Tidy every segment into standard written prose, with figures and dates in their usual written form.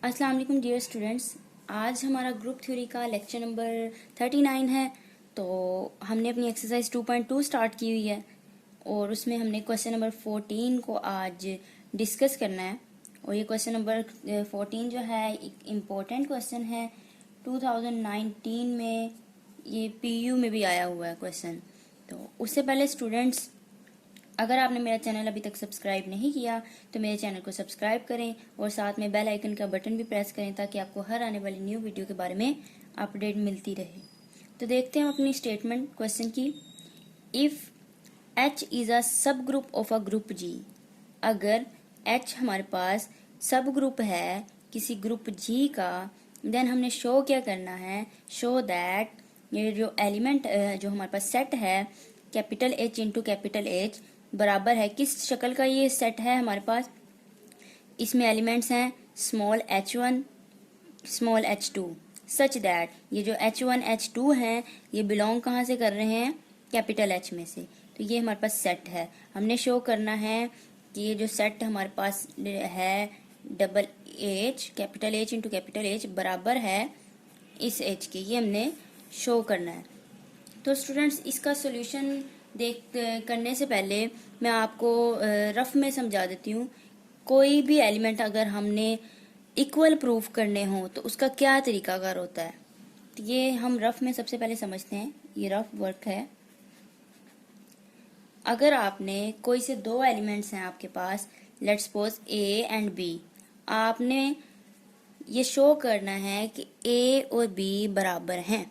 अस्सलाम वालेकुम dear students. आज हमारा ग्रुप थ्योरी का लेक्चर नंबर 39 है। तो हमने अपनी एक्सरसाइज 2.2 स्टार्ट की हुई है और उसमें हमने क्वेश्चन नंबर 14 को आज डिस्कस करना है। और ये क्वेश्चन नंबर 14 जो है एक इम्पोर्टेंट क्वेश्चन है। 2019 में ये पीयू में भी आया हुआ है क्वेश्चन। तो उससे पहले स्टूडेंट्स, अगर आपने मेरा चैनल अभी तक सब्सक्राइब नहीं किया तो मेरे चैनल को सब्सक्राइब करें और साथ में बेल आइकन का बटन भी प्रेस करें ताकि आपको हर आने वाली न्यू वीडियो के बारे में अपडेट मिलती रहे। तो देखते हैं अपनी स्टेटमेंट क्वेश्चन की। इफ H इज अ सब group of a group G, अगर H हमारे पास सब ग्रुप है किसी ग्रुप G का, देन हमने शो क्या करना है, शो दैट ये जो एलिमेंट जो हमारे पास सेट है capital H into capital H बराबर है, किस शक्ल का ये सेट है हमारे पास, इसमें एलिमेंट्स हैं small h1 small h2 such that ये जो h1 h2 हैं ये बिलोंग कहाँ से कर रहे हैं, कैपिटल H में से। तो ये हमारे पास सेट है। हमने शो करना है कि ये जो सेट हमारे पास है double H capital H into capital H बराबर है इस H के, ये हमने शो करना है। तो स्टूडेंट्स, इसका सॉल्यूशन करने से पहले मैं आपको रफ में समझा देती हूँ। कोई भी एलिमेंट अगर हमने इक्वल प्रूफ करने हो तो उसका क्या तरीकाकार होता है, तो ये हम रफ में सबसे पहले समझते हैं। ये रफ वर्क है। अगर आपने कोई से दो एलिमेंट्स हैं आपके पास, let's suppose A and B, आपने ये शो करना है कि A और B बराबर हैं,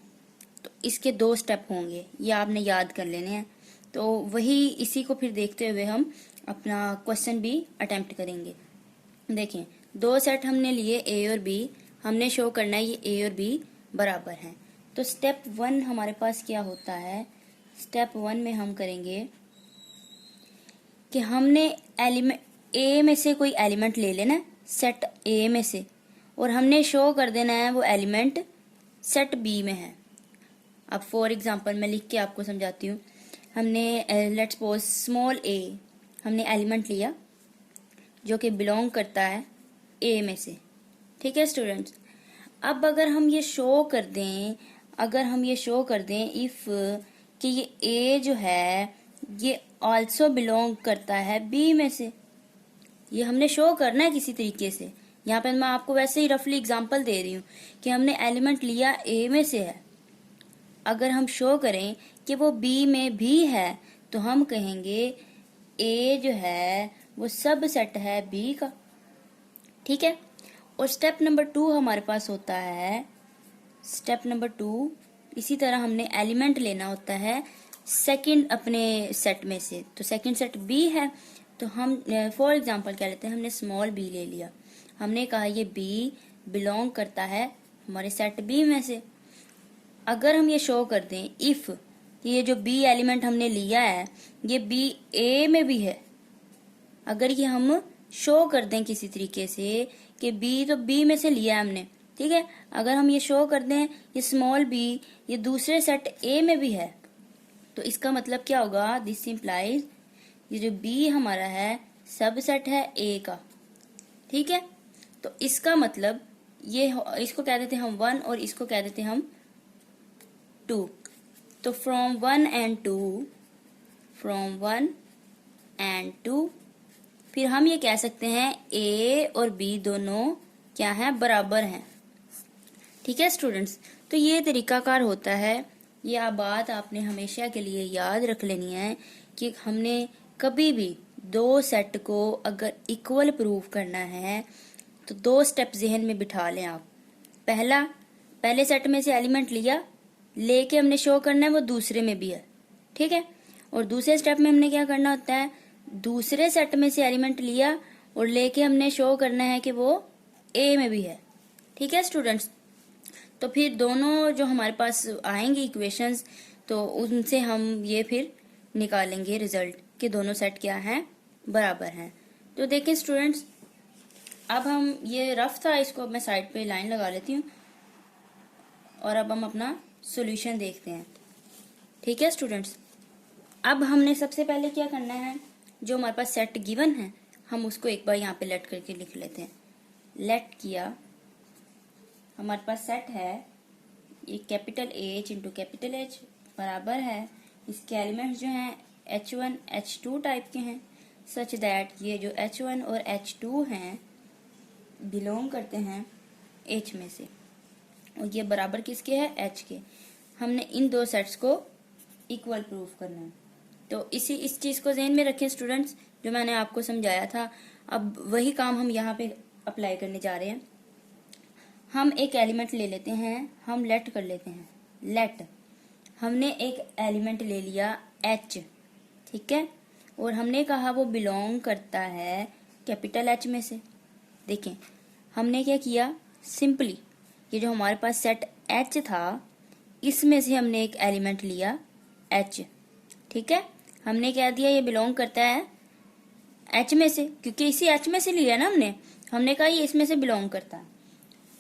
तो इसके दो स्टेप होंगे, ये आपने याद कर लेने हैं। तो वही इसी को फिर देखते हुए हम अपना क्वेश्चन भी अटेम्प्ट करेंगे। देखें, दो सेट हमने लिए A और B, हमने शो करना है ये A और B बराबर हैं। तो स्टेप 1 हमारे पास क्या होता है, स्टेप 1 में हम करेंगे कि हमने एलिमेंट A में से कोई एलिमेंट ले लेना है सेट A में से, और हमने शो कर देना है वो एलिमेंट सेट B में है। अब फॉर एग्जांपल मैं लिख के आपको समझाती हूँ। हमने लेट्स सपोज स्मॉल a हमने एलिमेंट लिया जो कि बिलोंग करता है A में से, ठीक है स्टूडेंट्स। अब अगर हम ये शो कर दें, इफ कि ये A जो है ये ऑल्सो बिलोंग करता है B में से, ये हमने शो करना है किसी तरीके से। यहाँ पे मैं आपको वैसे ही रफली एग्जांपल दे रही हूँ कि हमने एलिमेंट लिया A में से है। अगर हम शो करें कि वो B में भी है तो हम कहेंगे A जो है वो सब सेट है B का, ठीक है। और स्टेप नंबर 2 हमारे पास होता है, स्टेप नंबर 2 इसी तरह हमने एलिमेंट लेना होता है सेकंड अपने सेट में से। तो सेकंड सेट B है, तो हम फॉर एग्जांपल क्या लेते हैं, हमने स्मॉल b ले लिया, हमने कहा ये B बिलोंग करता है हमारे सेट B में से। अगर हम ये शो कर दें इफ ये जो B एलिमेंट हमने लिया है ये B A में भी है, अगर ये हम शो कर दें किसी तरीके से कि B तो B में से लिया है हमने, ठीक है। अगर हम ये शो कर दें ये स्मॉल b ये दूसरे सेट A में भी है, तो इसका मतलब क्या होगा, दिस इंप्लाइज ये जो B हमारा है सब सेट है A का, ठीक है। तो इसका मतलब ये इसको कह देते हैं हम 1 और इसको कह देते हैं हम 2। तो फ्रॉम 1 एंड 2 फिर हम ये कह सकते हैं A और B दोनों क्या हैं, बराबर हैं, ठीक है स्टूडेंट्स। तो ये तरीकाकार होता है। ये बात आपने हमेशा के लिए याद रख लेनी है कि हमने कभी भी दो सेट को अगर इक्वल प्रूव करना है तो दो स्टेप जहन में बिठा लें आप। पहले सेट में से एलिमेंट लिया, लेके हमने शो करना है वो दूसरे में भी है, ठीक है। और दूसरे स्टेप में हमने क्या करना होता है, दूसरे सेट में से एलिमेंट लिया और लेके हमने शो करना है कि वो A में भी है, ठीक है स्टूडेंट्स। तो फिर दोनों जो हमारे पास आएंगे इक्वेशंस, तो उनसे हम ये फिर निकालेंगे रिजल्ट कि दोनों सेट क्या हैं, बराबर हैं। तो देखें स्टूडेंट्स, अब हम ये रफ था, इसको मैं साइड पे लाइन लगा लेती हूँ और अब हम अपना सॉल्यूशन देखते हैं, ठीक है स्टूडेंट्स। अब हमने सबसे पहले क्या करना है, जो हमारे पास सेट गिवन है हम उसको एक बार यहाँ पे लेट करके लिख लेते हैं। लेट किया हमारे पास सेट है ये capital H into capital H बराबर है इसके एलिमेंट्स जो हैं H1 H2 टाइप के हैं, सच दैट ये जो H1 और H2 हैं बिलोंग करते हैं H में से, और ये बराबर किसके है, H के। हमने इन दो सेट्स को इक्वल प्रूफ करना है। तो इस चीज़ को ज़हन में रखें स्टूडेंट्स, जो मैंने आपको समझाया था। अब वही काम हम यहाँ पे अप्लाई करने जा रहे हैं। हम एक एलिमेंट ले लेते हैं, हम लेट कर लेते हैं। लेट हमने एक एलिमेंट ले लिया H, ठीक है, और हमने कहा वो बिलोंग करता है कैपिटल H में से। देखें हमने क्या किया, सिंपली ये जो हमारे पास सेट H था इसमें से हमने एक एलिमेंट लिया H, ठीक है। हमने क्या दिया, ये बिलोंग करता है H में से, क्योंकि इसी H में से लिया ना हमने कहा ये इसमें से बिलोंग करता है।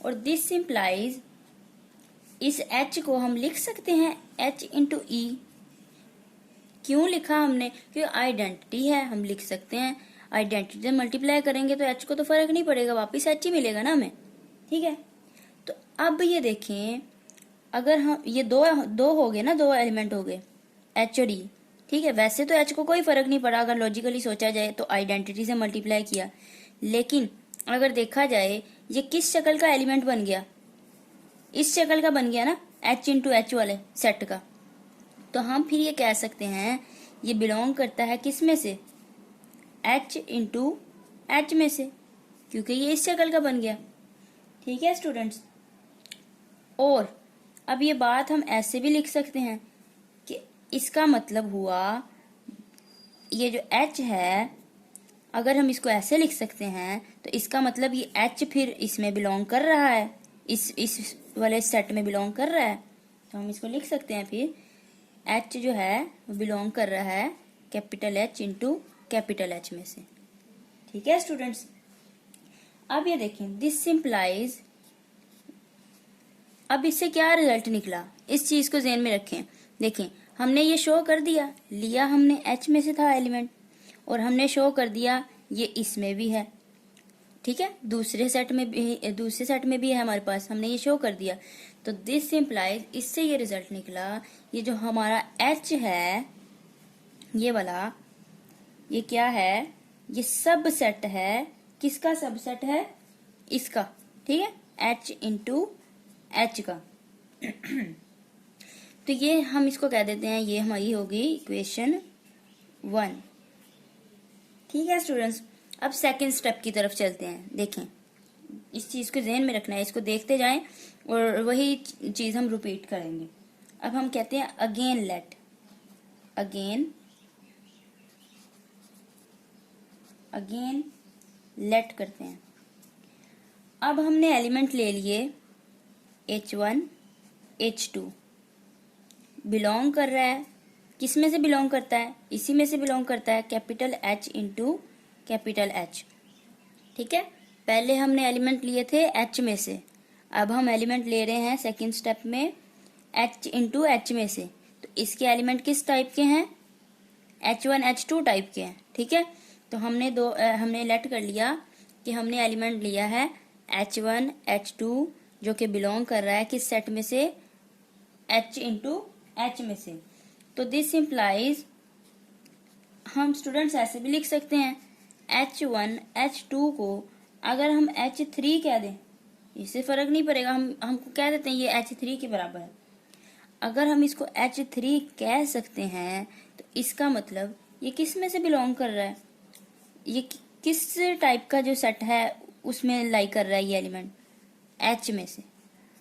और दिस इम्प्लाइज इस H को हम लिख सकते हैं H इंटू E। क्यों लिखा हमने, क्योंकि आइडेंटिटी है, हम लिख सकते हैं। आइडेंटिटी से मल्टीप्लाई करेंगे तो H को तो फर्क नहीं पड़ेगा, वापिस H ही मिलेगा ना हमें, ठीक है। तो अब ये देखें, अगर हम ये दो हो गए ना, दो एलिमेंट हो गए H और E, ठीक है। वैसे तो H को कोई फर्क नहीं पड़ा अगर लॉजिकली सोचा जाए तो, आइडेंटिटी से मल्टीप्लाई किया। लेकिन अगर देखा जाए ये किस शक्ल का एलिमेंट बन गया, इस शक्ल का बन गया ना, H इंटू H वाले सेट का। तो हम फिर ये कह सकते हैं ये बिलोंग करता है किस में से, H इंटू H में से, क्योंकि ये इस शक्ल का बन गया, ठीक है स्टूडेंट्स। और अब ये बात हम ऐसे भी लिख सकते हैं कि इसका मतलब हुआ ये जो H है, अगर हम इसको ऐसे लिख सकते हैं तो इसका मतलब ये H फिर इसमें बिलोंग कर रहा है, इस वाले सेट में बिलोंग कर रहा है। तो हम इसको लिख सकते हैं फिर H जो है वो बिलोंग कर रहा है capital H into capital H में से, ठीक है स्टूडेंट्स। अब ये देखें दिस सिंप्लाइज, अब इससे क्या रिजल्ट निकला, इस चीज को ध्यान में रखें। देखें हमने ये शो कर दिया, लिया हमने H में से था एलिमेंट, और हमने शो कर दिया ये इसमें भी है, ठीक है, दूसरे सेट में भी है हमारे पास, हमने ये शो कर दिया। तो दिस इम्प्लाइज, इससे ये रिजल्ट निकला, ये जो हमारा H है ये वाला, ये क्या है, ये सब सेट है, किसका सब सेट है, इसका, ठीक है, H इंटू H का। तो ये हम इसको कह देते हैं, ये हमारी होगी इक्वेशन 1, ठीक है स्टूडेंट्स। अब सेकंड स्टेप की तरफ चलते हैं। देखें इस चीज को ध्यान में रखना है, इसको देखते जाएं और वही चीज हम रिपीट करेंगे। अब हम कहते हैं अगेन लेट, अगेन लेट करते हैं। अब हमने एलिमेंट ले लिए H1 H2, बिलोंग कर रहा है, किस में से बिलोंग करता है, इसी में से बिलोंग करता है, capital H into capital H, ठीक है। पहले हमने एलिमेंट लिए थे H में से, अब हम एलिमेंट ले रहे हैं सेकंड स्टेप में H इंटू H में से। तो इसके एलिमेंट किस टाइप के हैं, H1 H2 टाइप के हैं, ठीक है। तो हमने लेट कर लिया कि हमने एलिमेंट लिया है H1 H2 जो कि बिलोंग कर रहा है किस सेट में से, H इंटू H में से। तो दिस इम्प्लाइज, हम स्टूडेंट्स ऐसे भी लिख सकते हैं H1 H2 को अगर हम H3 कह दें, इससे फर्क नहीं पड़ेगा, हमको कह देते हैं ये H3 के बराबर है। अगर हम इसको H3 कह सकते हैं तो इसका मतलब ये किस में से बिलोंग कर रहा है, ये किस टाइप का जो सेट है उसमें लाई कर रहा है ये एलिमेंट, H में से,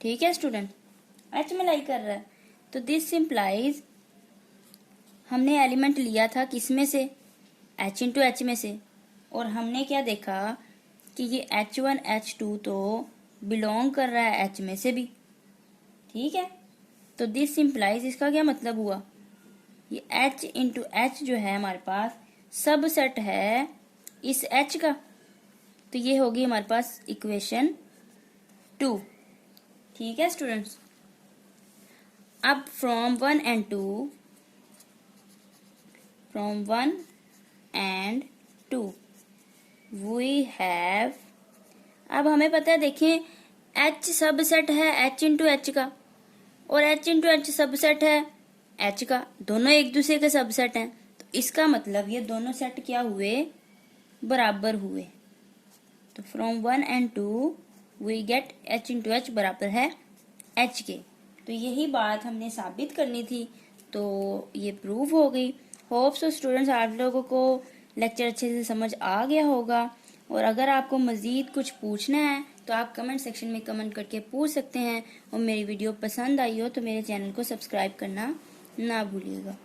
ठीक है स्टूडेंट, H में लाई कर रहा है। तो दिस इम्प्लाइज हमने एलिमेंट लिया था किस में से, H इंटू H में से, और हमने क्या देखा कि ये H1 H2 तो बिलोंग कर रहा है H में से भी, ठीक है। तो दिस इम्प्लाइज, इसका क्या मतलब हुआ, ये H इंटू H जो है हमारे पास सब सेट है इस H का। तो ये होगी हमारे पास इक्वेशन 2, ठीक है स्टूडेंट्स। अब फ्रॉम 1 and 2 वी हैव, अब हमें पता है, देखें एच सबसेट है एच इंटू एच का, और एच इंटू एच सबसेट है एच का, दोनों एक दूसरे के सबसेट हैं। तो इसका मतलब ये दोनों सेट क्या हुए, बराबर हुए। तो from 1 and 2 we get H into H बराबर है एच के। तो यही बात हमने साबित करनी थी, तो ये प्रूव हो गई। होप सो स्टूडेंट्स आप लोगों को लेक्चर अच्छे से समझ आ गया होगा। और अगर आपको मज़ीद कुछ पूछना है तो आप कमेंट सेक्शन में कमेंट करके पूछ सकते हैं। और मेरी वीडियो पसंद आई हो तो मेरे चैनल को सब्सक्राइब करना ना भूलिएगा।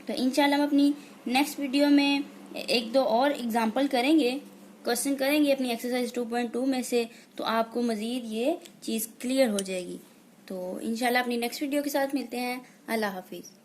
तो इंशाल्लाह हम अपनी नेक्स्ट वीडियो में एक दो और एग्जाम्पल करेंगे, क्वेश्चन करेंगे अपनी एक्सरसाइज 2.2 में से, तो आपको मज़ीद ये चीज़ क्लियर हो जाएगी। तो इंशाल्लाह अपनी नेक्स्ट वीडियो के साथ मिलते हैं। अल्लाह हाफिज़।